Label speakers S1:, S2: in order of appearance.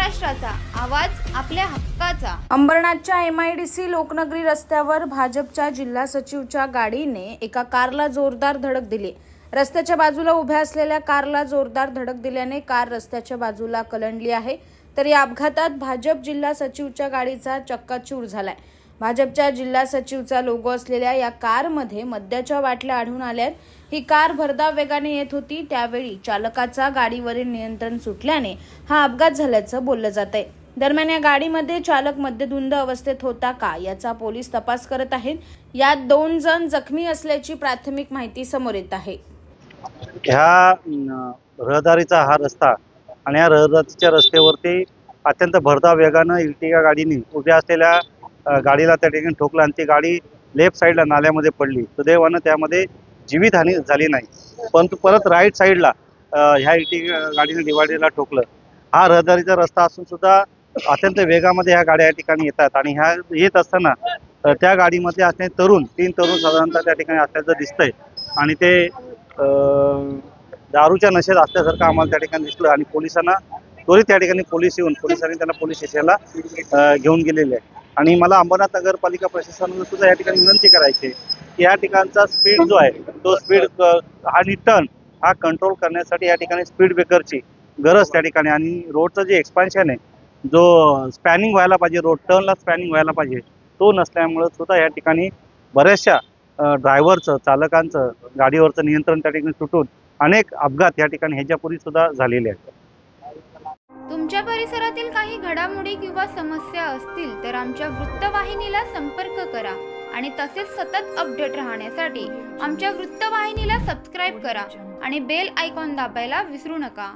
S1: महाराष्ट्राचा आवाज आपल्या हक्काचा।
S2: अंबरनाथच्या MIDC लोकनगरी रस्त्यावर भाजपच्या जिल्हा सचिवच्या गाडीने एका कारला जोरदार धडक दिली। रस्त्याच्या बाजूला उभ्या असलेल्या कारला जोरदार धडक दिल्याने कार रस्त्याच्या बाजूला कलंडली आहे। तर या अपघातात भाजप जिल्हा सचिवच्या गाडीचा चक्काचूर झालाय। भाजपच्या जिल्हा सचिवचा लोगो असलेल्या या कारमध्ये मद्याच्या बाटल्या आढळून आल्यात। ही कार भरधाव वेगाने येत होती, त्यावेळी चालकाचा गाडीवरील नियंत्रण सुटल्याने हा अपघात झाल्याचं बोललं जातंय। दरम्यान या गाडीमध्ये चालक मद्यधुंद अवस्थेत होता का याचा पोलीस तपास करत आहेत। यात 2 जण जखमी असल्याची प्राथमिक माहिती समोर येत आहे।
S3: ह्या रहदारीचा हा रस्ता आणि या रहदारीच्या रस्त्यावरती अत्यंत भरधाव वेगानं इर्टिगा गाडीने उभ्या असलेल्या गाडीला त्या ठिकाणी ठोकलं आणि ती गाडी लेफ्ट साईडला नाल्यामध्ये पडली। सुदैवानं त्यामध्ये जीवितहानी झाली नाही, परंतु परत राईट साईडला ह्या इर्टिगा गाडीने डिवायडरला ठोकलं। हा रहदारीचा रस्ता असून सुद्धा अत्यंत वेगामध्ये ह्या गाड्या या ठिकाणी येतात आणि ह्या येत असताना त्या गाडीमध्ये असणारे तीन तरुण साधारणतः त्या ठिकाणी असल्याचं दिसतंय आणि ते दारूच्या नशेत असल्यासारखं आम्हाला त्या ठिकाणी दिसलं आणि पोलिसांना त्वरित त्या ठिकाणी पोलिसांनी त्यांना पोलीस स्टेशनला घेऊन गेलेले आहे। आणि मला अंबरनाथ नगरपालिका प्रशासनाला सुद्धा या ठिकाणी विनंती करायची की या ठिकाणचा स्पीड जो आहे तो स्पीड आणि टर्न हा कंट्रोल करण्यासाठी या ठिकाणी स्पीड ब्रेकरची गरज त्या ठिकाणी आणि रोडचं जे एक्सपान्शन आहे, जो स्पॅनिंग व्हायला पाहिजे, रोड टर्नला स्पॅनिंग व्हायला पाहिजे, तो नसल्यामुळे सुद्धा या ठिकाणी बऱ्याचशा ड्रायव्हरचं चालकांचं गाडीवरचं नियंत्रण त्या ठिकाणी सुटून अनेक अपघात या ठिकाणी ह्याच्यापूर्वी सुद्धा झालेले आहेत।
S1: तुमच्या परिसरातील काही घडामोडी किंवा समस्या असतील तर आमच्या वृत्तवाहिनीला संपर्क करा आणि तसेच सतत अपडेट राहण्यासाठी आमच्या वृत्तवाहिनीला सबस्क्राइब करा आणि बेल आयकॉन दाबायला विसरू नका।